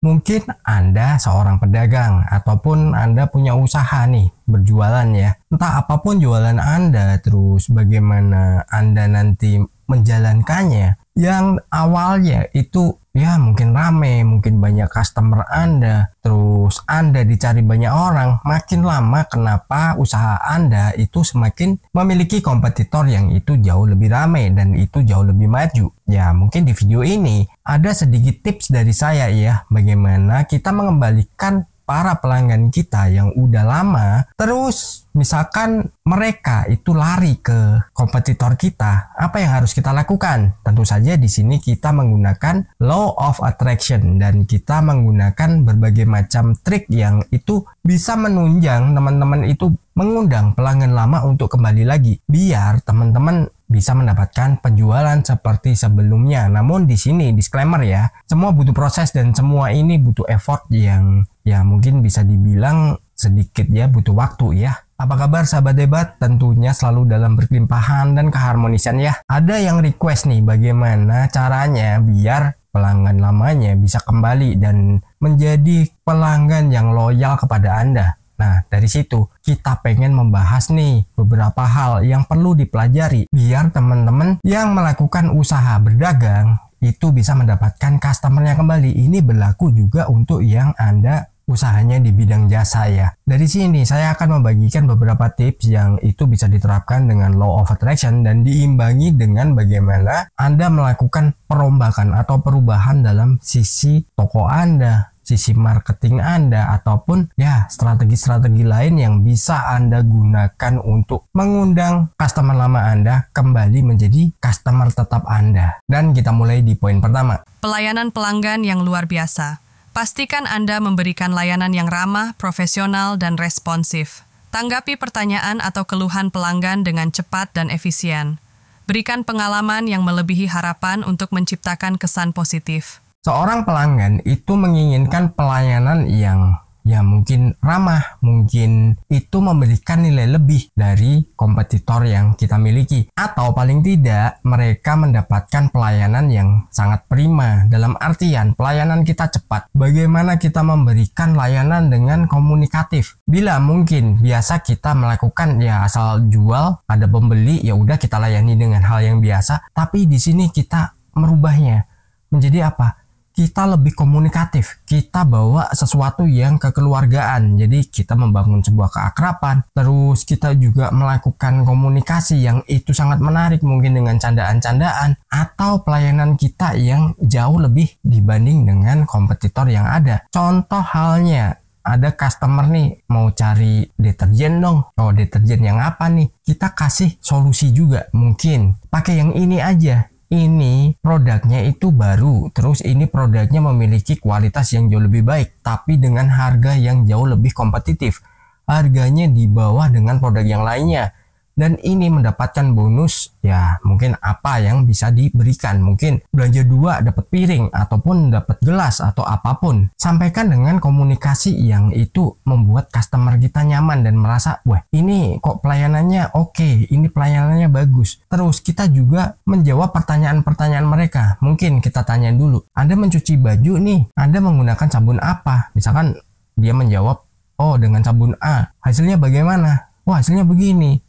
Mungkin Anda seorang pedagang ataupun Anda punya usaha nih berjualan ya. Entah apapun jualan Anda, terus bagaimana Anda nanti menjalankannya. Yang awalnya itu ya mungkin rame, mungkin banyak customer Anda, terus Anda dicari banyak orang, makin lama kenapa usaha Anda itu semakin memiliki kompetitor yang itu jauh lebih rame dan itu jauh lebih maju. Ya mungkin di video ini ada sedikit tips dari saya ya, bagaimana kita mengembalikan para pelanggan kita yang udah lama, terus misalkan mereka itu lari ke kompetitor kita, apa yang harus kita lakukan? Tentu saja di sini kita menggunakan law of attraction dan kita menggunakan berbagai macam trik yang itu bisa menunjang teman-teman itu mengundang pelanggan lama untuk kembali lagi, biar teman-teman bisa mendapatkan penjualan seperti sebelumnya. Namun di sini disclaimer ya, semua butuh proses dan semua ini butuh effort yang ya mungkin bisa dibilang sedikit ya, butuh waktu ya. Apa kabar sahabat debat? Tentunya selalu dalam berkelimpahan dan keharmonisan ya. Ada yang request nih bagaimana caranya biar pelanggan lamanya bisa kembali dan menjadi pelanggan yang loyal kepada Anda. Nah, dari situ kita pengen membahas nih beberapa hal yang perlu dipelajari biar teman-teman yang melakukan usaha berdagang itu bisa mendapatkan customernya kembali. Ini berlaku juga untuk yang Anda usahanya di bidang jasa ya. Dari sini saya akan membagikan beberapa tips yang itu bisa diterapkan dengan law of attraction dan diimbangi dengan bagaimana Anda melakukan perombakan atau perubahan dalam sisi toko Anda, sisi marketing Anda, ataupun ya strategi-strategi lain yang bisa Anda gunakan untuk mengundang customer lama Anda kembali menjadi customer tetap Anda. Dan kita mulai di poin pertama. Pelayanan pelanggan yang luar biasa. Pastikan Anda memberikan layanan yang ramah, profesional, dan responsif. Tanggapi pertanyaan atau keluhan pelanggan dengan cepat dan efisien. Berikan pengalaman yang melebihi harapan untuk menciptakan kesan positif. Seorang pelanggan itu menginginkan pelayanan yang ya mungkin ramah, mungkin itu memberikan nilai lebih dari kompetitor yang kita miliki. Atau paling tidak mereka mendapatkan pelayanan yang sangat prima. Dalam artian pelayanan kita cepat. Bagaimana kita memberikan layanan dengan komunikatif. Bila mungkin biasa kita melakukan ya asal jual, ada pembeli, ya udah kita layani dengan hal yang biasa. Tapi di sini kita merubahnya menjadi apa? Kita lebih komunikatif, kita bawa sesuatu yang kekeluargaan. Jadi kita membangun sebuah keakraban, terus kita juga melakukan komunikasi yang itu sangat menarik, mungkin dengan candaan-candaan atau pelayanan kita yang jauh lebih dibanding dengan kompetitor yang ada. Contoh halnya, ada customer nih mau cari deterjen dong. Oh, deterjen yang apa nih? Kita kasih solusi juga, mungkin pakai yang ini aja. Ini produknya itu baru, terus ini produknya memiliki kualitas yang jauh lebih baik, tapi dengan harga yang jauh lebih kompetitif. Harganya di bawah dengan produk yang lainnya. Dan ini mendapatkan bonus, ya mungkin apa yang bisa diberikan. Mungkin belanja 2 dapat piring, ataupun dapat gelas, atau apapun. Sampaikan dengan komunikasi yang itu membuat customer kita nyaman dan merasa, wah ini kok pelayanannya oke, ini pelayanannya bagus. Terus kita juga menjawab pertanyaan-pertanyaan mereka. Mungkin kita tanya dulu, Anda mencuci baju nih, Anda menggunakan sabun apa? Misalkan dia menjawab, oh dengan sabun A, hasilnya bagaimana? Wah hasilnya begini.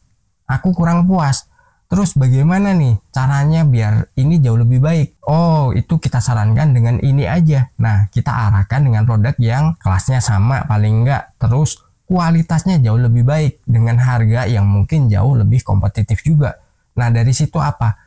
Aku kurang puas. Terus bagaimana nih caranya biar ini jauh lebih baik? Oh, itu kita sarankan dengan ini aja. Nah, kita arahkan dengan produk yang kelasnya sama paling enggak. Terus kualitasnya jauh lebih baik dengan harga yang mungkin jauh lebih kompetitif juga. Nah, dari situ apa?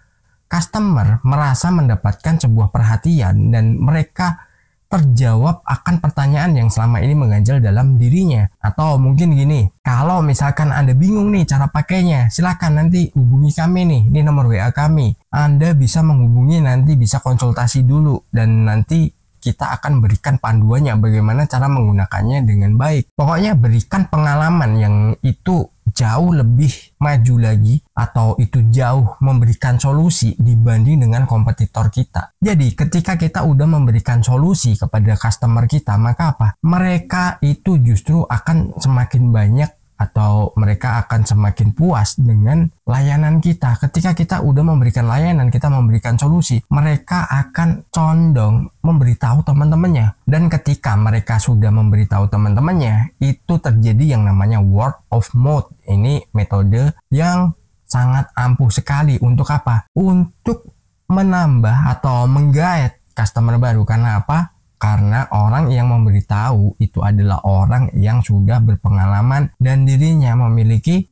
Customer merasa mendapatkan sebuah perhatian dan mereka terjawab akan pertanyaan yang selama ini mengganjal dalam dirinya. Atau mungkin gini, kalau misalkan Anda bingung nih cara pakainya, silakan nanti hubungi kami nih, ini nomor WA kami. Anda bisa menghubungi, nanti bisa konsultasi dulu, dan nanti kita akan berikan panduannya bagaimana cara menggunakannya dengan baik. Pokoknya berikan pengalaman yang itu jauh lebih maju lagi atau itu jauh memberikan solusi dibanding dengan kompetitor kita. Jadi ketika kita udah memberikan solusi kepada customer kita, maka apa? Mereka itu justru akan semakin banyak atau mereka akan semakin puas dengan layanan kita. Ketika kita udah memberikan layanan, kita memberikan solusi, mereka akan condong memberitahu teman-temannya. Dan ketika mereka sudah memberitahu teman-temannya, itu terjadi yang namanya word of mouth. Ini metode yang sangat ampuh sekali untuk apa? Untuk menambah atau menggait customer baru. Karena apa? Karena orang yang memberitahu itu adalah orang yang sudah berpengalaman dan dirinya memiliki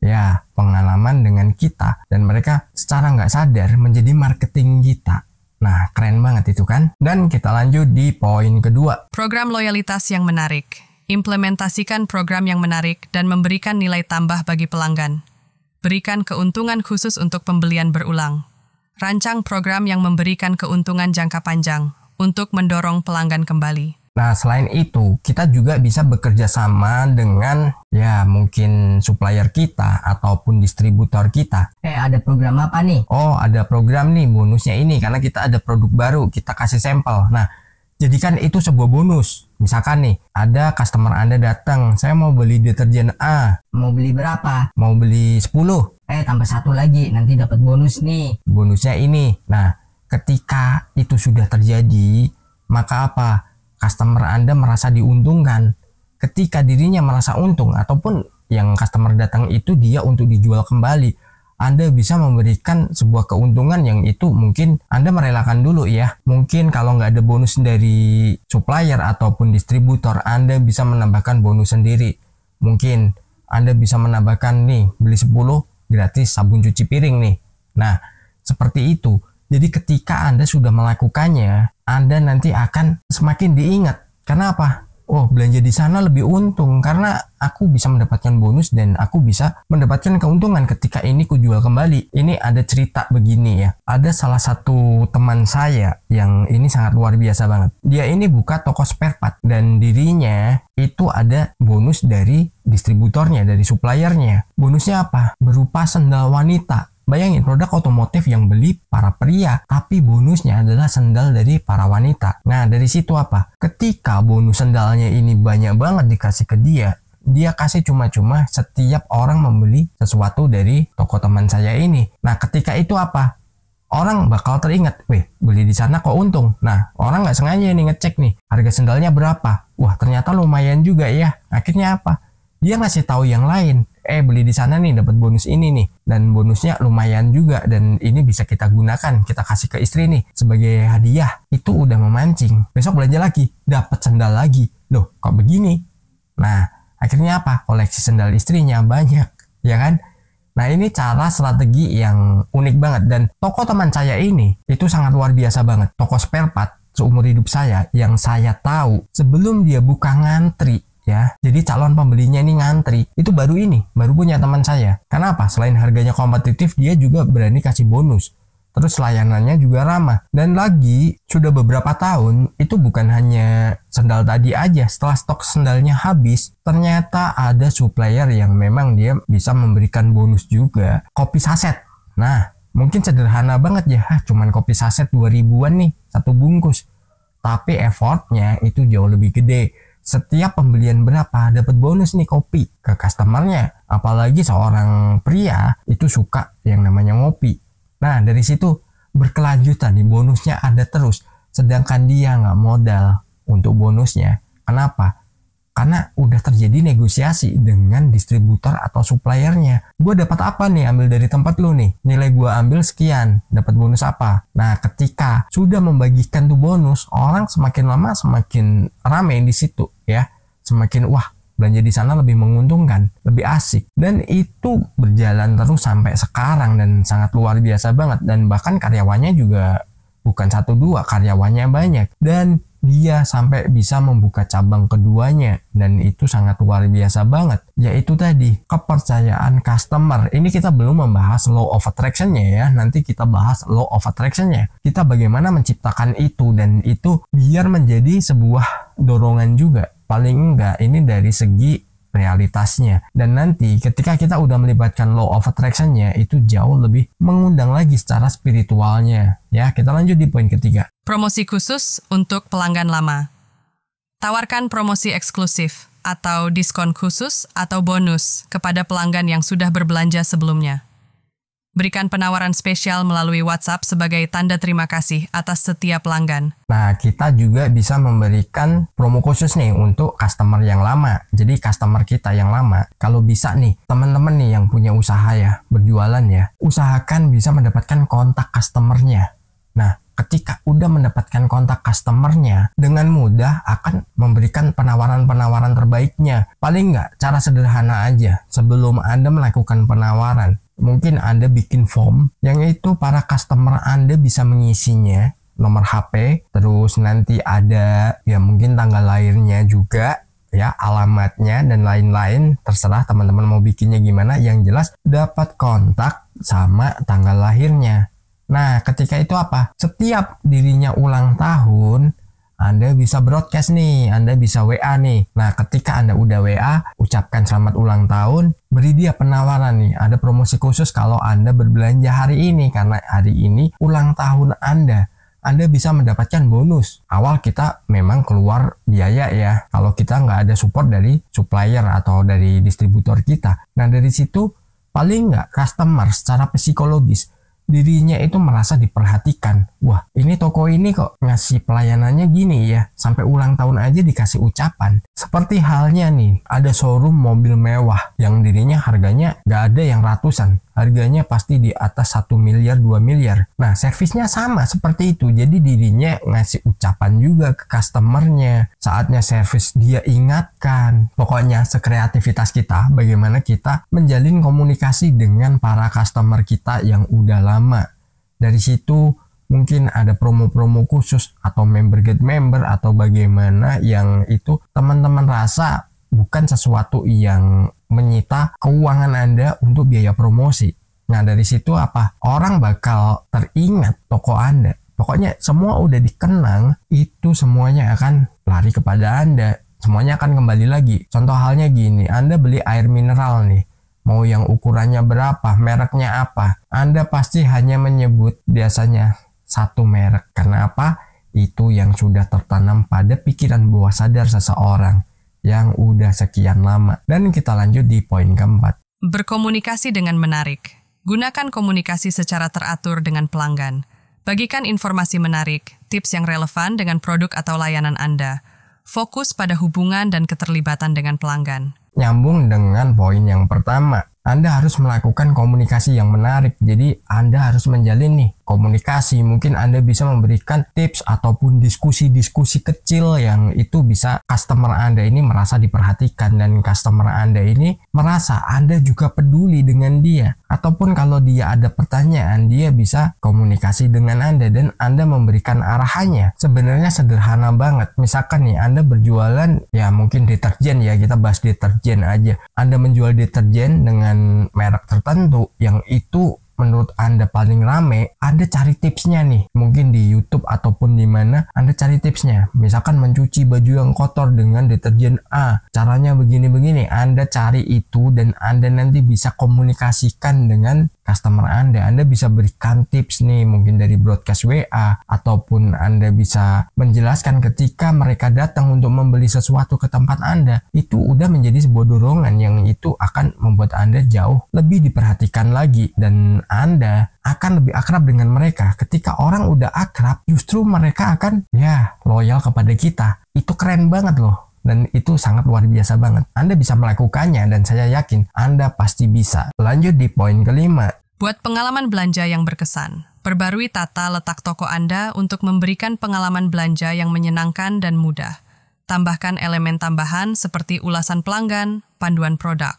pengalaman dengan kita. Dan mereka secara nggak sadar menjadi marketing kita. Nah, keren banget itu kan? Dan kita lanjut di poin kedua. Program loyalitas yang menarik. Implementasikan program yang menarik dan memberikan nilai tambah bagi pelanggan. Berikan keuntungan khusus untuk pembelian berulang. Rancang program yang memberikan keuntungan jangka panjang untuk mendorong pelanggan kembali. Nah, selain itu, kita juga bisa bekerja sama dengan mungkin supplier kita ataupun distributor kita. Ada program apa nih? Oh, ada program nih, bonusnya ini karena kita ada produk baru, kita kasih sampel. Nah, jadikan itu sebuah bonus. Misalkan nih, ada customer Anda datang, saya mau beli deterjen A. Mau beli berapa? Mau beli 10. Tambah 1 lagi, nanti dapat bonus nih. Bonusnya ini. Nah, ketika itu sudah terjadi, maka apa? Customer Anda merasa diuntungkan. Ketika dirinya merasa untung ataupun yang customer datang itu dia untuk dijual kembali, Anda bisa memberikan sebuah keuntungan yang itu mungkin Anda merelakan dulu ya. Mungkin kalau nggak ada bonus dari supplier ataupun distributor, Anda bisa menambahkan bonus sendiri. Mungkin Anda bisa menambahkan nih, beli 10 gratis sabun cuci piring nih. Nah, seperti itu. Jadi ketika Anda sudah melakukannya, Anda nanti akan semakin diingat. Karena apa? Oh, belanja di sana lebih untung karena aku bisa mendapatkan bonus dan aku bisa mendapatkan keuntungan ketika ini kujual kembali. Ini ada cerita begini ya. Ada salah satu teman saya yang ini sangat luar biasa banget. Dia ini buka toko spare part dan dirinya itu ada bonus dari distributornya, dari suppliernya. Bonusnya apa? Berupa sendal wanita. Bayangin, produk otomotif yang beli para pria, tapi bonusnya adalah sendal dari para wanita. Nah, dari situ apa? Ketika bonus sendalnya ini banyak banget dikasih ke dia, dia kasih cuma-cuma setiap orang membeli sesuatu dari toko teman saya ini. Nah, ketika itu apa? Orang bakal teringat, beli di sana kok untung. Nah, orang nggak sengaja nih ngecek nih, harga sendalnya berapa? Wah, ternyata lumayan juga ya. Akhirnya apa? Dia ngasih tahu yang lain. Beli di sana nih dapat bonus ini nih, dan bonusnya lumayan juga, dan ini bisa kita gunakan, kita kasih ke istri nih sebagai hadiah. Itu udah memancing. Besok belanja lagi, dapat sendal lagi. Loh, kok begini? Nah, akhirnya apa? Koleksi sendal istrinya banyak, ya kan? Nah, ini cara strategi yang unik banget, dan toko teman saya ini itu sangat luar biasa banget. Toko spare part seumur hidup saya yang saya tahu sebelum dia buka ngantri. Ya, jadi calon pembelinya ini ngantri, itu baru punya teman saya. Kenapa? Selain harganya kompetitif, dia juga berani kasih bonus. Terus layanannya juga ramah. Dan lagi, sudah beberapa tahun, itu bukan hanya sendal tadi aja. Setelah stok sendalnya habis, ternyata ada supplier yang memang dia bisa memberikan bonus juga. Kopi saset. Nah, mungkin sederhana banget ya, cuman kopi saset 2000-an nih, satu bungkus. Tapi effortnya itu jauh lebih gede. Setiap pembelian berapa dapat bonus nih kopi ke customernya. Apalagi seorang pria itu suka yang namanya ngopi. Nah, dari situ berkelanjutan nih, bonusnya ada terus. Sedangkan dia nggak modal untuk bonusnya. Kenapa? Karena udah terjadi negosiasi dengan distributor atau suppliernya. Gue dapat apa nih ambil dari tempat lu nih? Nilai gue ambil sekian, dapat bonus apa? Nah, ketika sudah membagikan tuh bonus, orang semakin lama semakin rame di situ ya. Semakin belanja di sana lebih menguntungkan, lebih asik. Dan itu berjalan terus sampai sekarang dan sangat luar biasa banget. Dan bahkan karyawannya juga bukan 1-2, karyawannya banyak. Dan dia sampai bisa membuka cabang keduanya, dan itu sangat luar biasa banget, yaitu tadi kepercayaan customer. Ini kita belum membahas law of attraction-nya ya, nanti kita bahas law of attraction-nya, kita bagaimana menciptakan itu, dan itu biar menjadi sebuah dorongan juga, paling enggak ini dari segi realitasnya. Dan nanti ketika kita udah melibatkan law of attraction-nya, itu jauh lebih mengundang lagi secara spiritualnya ya. Kita lanjut di poin ketiga. Promosi khusus untuk pelanggan lama. Tawarkan promosi eksklusif atau diskon khusus atau bonus kepada pelanggan yang sudah berbelanja sebelumnya. Berikan penawaran spesial melalui WhatsApp sebagai tanda terima kasih atas setiap pelanggan. Nah, kita juga bisa memberikan promo khusus nih untuk customer yang lama. Jadi customer kita yang lama, kalau bisa nih, teman-teman nih yang punya usaha ya, berjualan ya, usahakan bisa mendapatkan kontak customernya. Nah, ketika udah mendapatkan kontak customernya, dengan mudah akan memberikan penawaran-penawaran terbaiknya. Paling nggak, cara sederhana aja, sebelum Anda melakukan penawaran, mungkin Anda bikin form yang itu para customer Anda bisa mengisinya, nomor HP, terus nanti ada ya mungkin tanggal lahirnya juga, ya alamatnya dan lain-lain, terserah teman-teman mau bikinnya gimana, yang jelas dapat kontak sama tanggal lahirnya. Nah, ketika itu apa? Setiap dirinya ulang tahun, Anda bisa broadcast nih, Anda bisa WA nih. Nah, ketika Anda udah WA, ucapkan selamat ulang tahun, beri dia penawaran nih, ada promosi khusus kalau Anda berbelanja hari ini, karena hari ini ulang tahun Anda. Anda bisa mendapatkan bonus. Awal kita memang keluar biaya ya, kalau kita nggak ada support dari supplier atau dari distributor kita. Nah, dari situ paling nggak customer secara psikologis, dirinya itu merasa diperhatikan. Wah, ini toko ini kok ngasih pelayanannya gini ya, sampai ulang tahun aja dikasih ucapan. Seperti halnya nih, ada showroom mobil mewah yang dirinya harganya nggak ada yang ratusan, harganya pasti di atas 1 miliar 2 miliar. Nah, servisnya sama seperti itu, jadi dirinya ngasih ucapan juga ke customernya. Saatnya servis dia ingatkan. Pokoknya sekreativitas kita, bagaimana kita menjalin komunikasi dengan para customer kita yang udah lama. Dari situ mungkin ada promo-promo khusus atau member get member atau bagaimana yang itu teman-teman rasa bukan sesuatu yang menyita keuangan Anda untuk biaya promosi. Nah, dari situ apa? Orang bakal teringat toko Anda. Pokoknya semua udah dikenang, itu semuanya akan lari kepada Anda. Semuanya akan kembali lagi. Contoh halnya gini, Anda beli air mineral nih. Mau yang ukurannya berapa, mereknya apa, Anda pasti hanya menyebut biasanya satu merek. Karena apa? Itu yang sudah tertanam pada pikiran bawah sadar seseorang yang udah sekian lama. Dan kita lanjut di poin keempat. Berkomunikasi dengan menarik. Gunakan komunikasi secara teratur dengan pelanggan. Bagikan informasi menarik, tips yang relevan dengan produk atau layanan Anda. Fokus pada hubungan dan keterlibatan dengan pelanggan. Nyambung dengan poin yang pertama, Anda harus melakukan komunikasi yang menarik. Jadi Anda harus menjalin nih komunikasi. Mungkin Anda bisa memberikan tips ataupun diskusi-diskusi kecil yang itu bisa customer Anda ini merasa diperhatikan dan customer Anda ini merasa Anda juga peduli dengan dia. Ataupun kalau dia ada pertanyaan, dia bisa komunikasi dengan Anda dan Anda memberikan arahannya. Sebenarnya sederhana banget. Misalkan nih Anda berjualan ya mungkin deterjen ya, kita bahas deterjen aja. Anda menjual deterjen dengan merek tertentu yang itu menurut Anda paling rame, Anda cari tipsnya nih. Mungkin di YouTube ataupun di mana Anda cari tipsnya. Misalkan mencuci baju yang kotor dengan deterjen A. Caranya begini-begini. Anda cari itu dan Anda nanti bisa komunikasikan dengan customer Anda. Anda bisa berikan tips nih mungkin dari broadcast WA ataupun Anda bisa menjelaskan ketika mereka datang untuk membeli sesuatu ke tempat Anda. Itu udah menjadi sebuah dorongan yang itu akan membuat Anda jauh lebih diperhatikan lagi dan Anda akan lebih akrab dengan mereka. Ketika orang udah akrab, justru mereka akan ya loyal kepada kita. Itu keren banget loh. Dan itu sangat luar biasa banget. Anda bisa melakukannya dan saya yakin Anda pasti bisa. Lanjut di poin kelima. Buat pengalaman belanja yang berkesan. Perbarui tata letak toko Anda untuk memberikan pengalaman belanja yang menyenangkan dan mudah. Tambahkan elemen tambahan seperti ulasan pelanggan, panduan produk.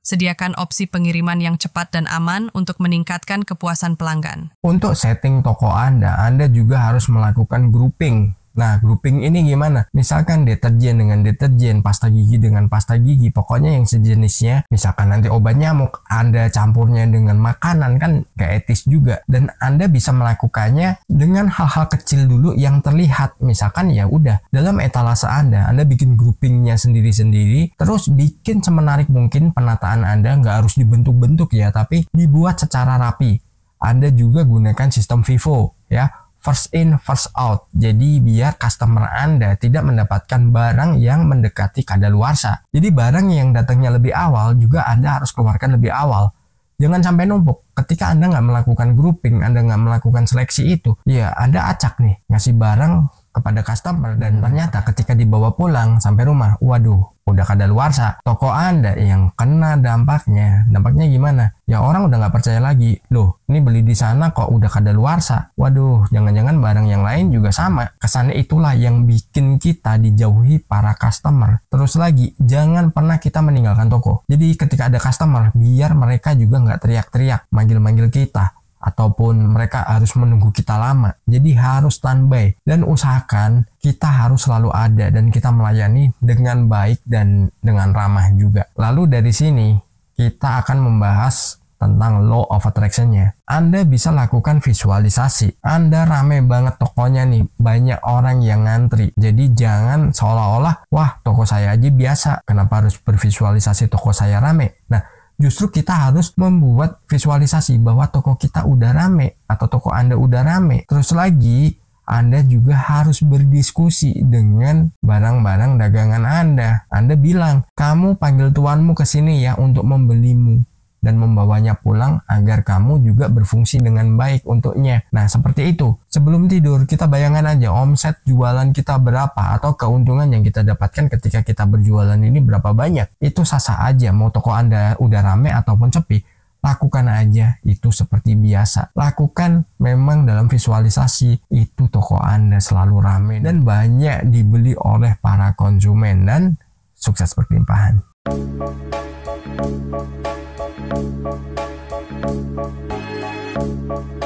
Sediakan opsi pengiriman yang cepat dan aman untuk meningkatkan kepuasan pelanggan. Untuk setting toko Anda juga harus melakukan grouping. Nah, grouping ini gimana? Misalkan deterjen dengan deterjen, pasta gigi dengan pasta gigi, pokoknya yang sejenisnya. Misalkan nanti obat nyamuk, Anda campurnya dengan makanan, kan gak etis juga. Dan Anda bisa melakukannya dengan hal-hal kecil dulu yang terlihat. Misalkan ya udah, dalam etalase Anda bikin groupingnya sendiri-sendiri, terus bikin semenarik mungkin penataan Anda, nggak harus dibentuk-bentuk ya, tapi dibuat secara rapi. Anda juga gunakan sistem FIFO ya. first in first out. Jadi biar customer Anda tidak mendapatkan barang yang mendekati kadaluarsa. Jadi barang yang datangnya lebih awal juga Anda harus keluarkan lebih awal. Jangan sampai numpuk. Ketika Anda nggak melakukan grouping, Anda nggak melakukan seleksi itu, ya Anda acak nih ngasih barang kepada customer, dan ternyata ketika dibawa pulang sampai rumah, waduh, udah kadaluarsa. Toko Anda yang kena dampaknya gimana? Ya orang udah nggak percaya lagi. Loh, ini beli di sana kok udah kadaluarsa. Waduh, jangan-jangan barang yang lain juga sama. Kesannya itulah yang bikin kita dijauhi para customer. Terus lagi, jangan pernah kita meninggalkan toko. Jadi ketika ada customer, biar mereka juga nggak teriak-teriak, manggil-manggil kita, ataupun mereka harus menunggu kita lama. Jadi harus standby dan usahakan kita harus selalu ada dan kita melayani dengan baik dan dengan ramah juga. Lalu dari sini kita akan membahas tentang law of attraction-nya. Anda bisa lakukan visualisasi. Anda rame banget tokonya nih, banyak orang yang ngantri. Jadi jangan seolah-olah, wah toko saya aja biasa, kenapa harus bervisualisasi toko saya rame? Nah, justru kita harus membuat visualisasi bahwa toko kita udah rame atau toko Anda udah rame. Terus lagi, Anda juga harus berdiskusi dengan barang-barang dagangan Anda. Anda bilang, kamu panggil tuanmu ke sini ya untuk membelimu dan membawanya pulang agar kamu juga berfungsi dengan baik untuknya. Nah, seperti itu. Sebelum tidur, kita bayangkan aja omset jualan kita berapa atau keuntungan yang kita dapatkan ketika kita berjualan ini berapa banyak. Itu sah-sah aja, mau toko Anda udah rame ataupun sepi. Lakukan aja itu seperti biasa. Lakukan memang dalam visualisasi itu toko Anda selalu rame dan banyak dibeli oleh para konsumen dan sukses berlimpahan. Thank you.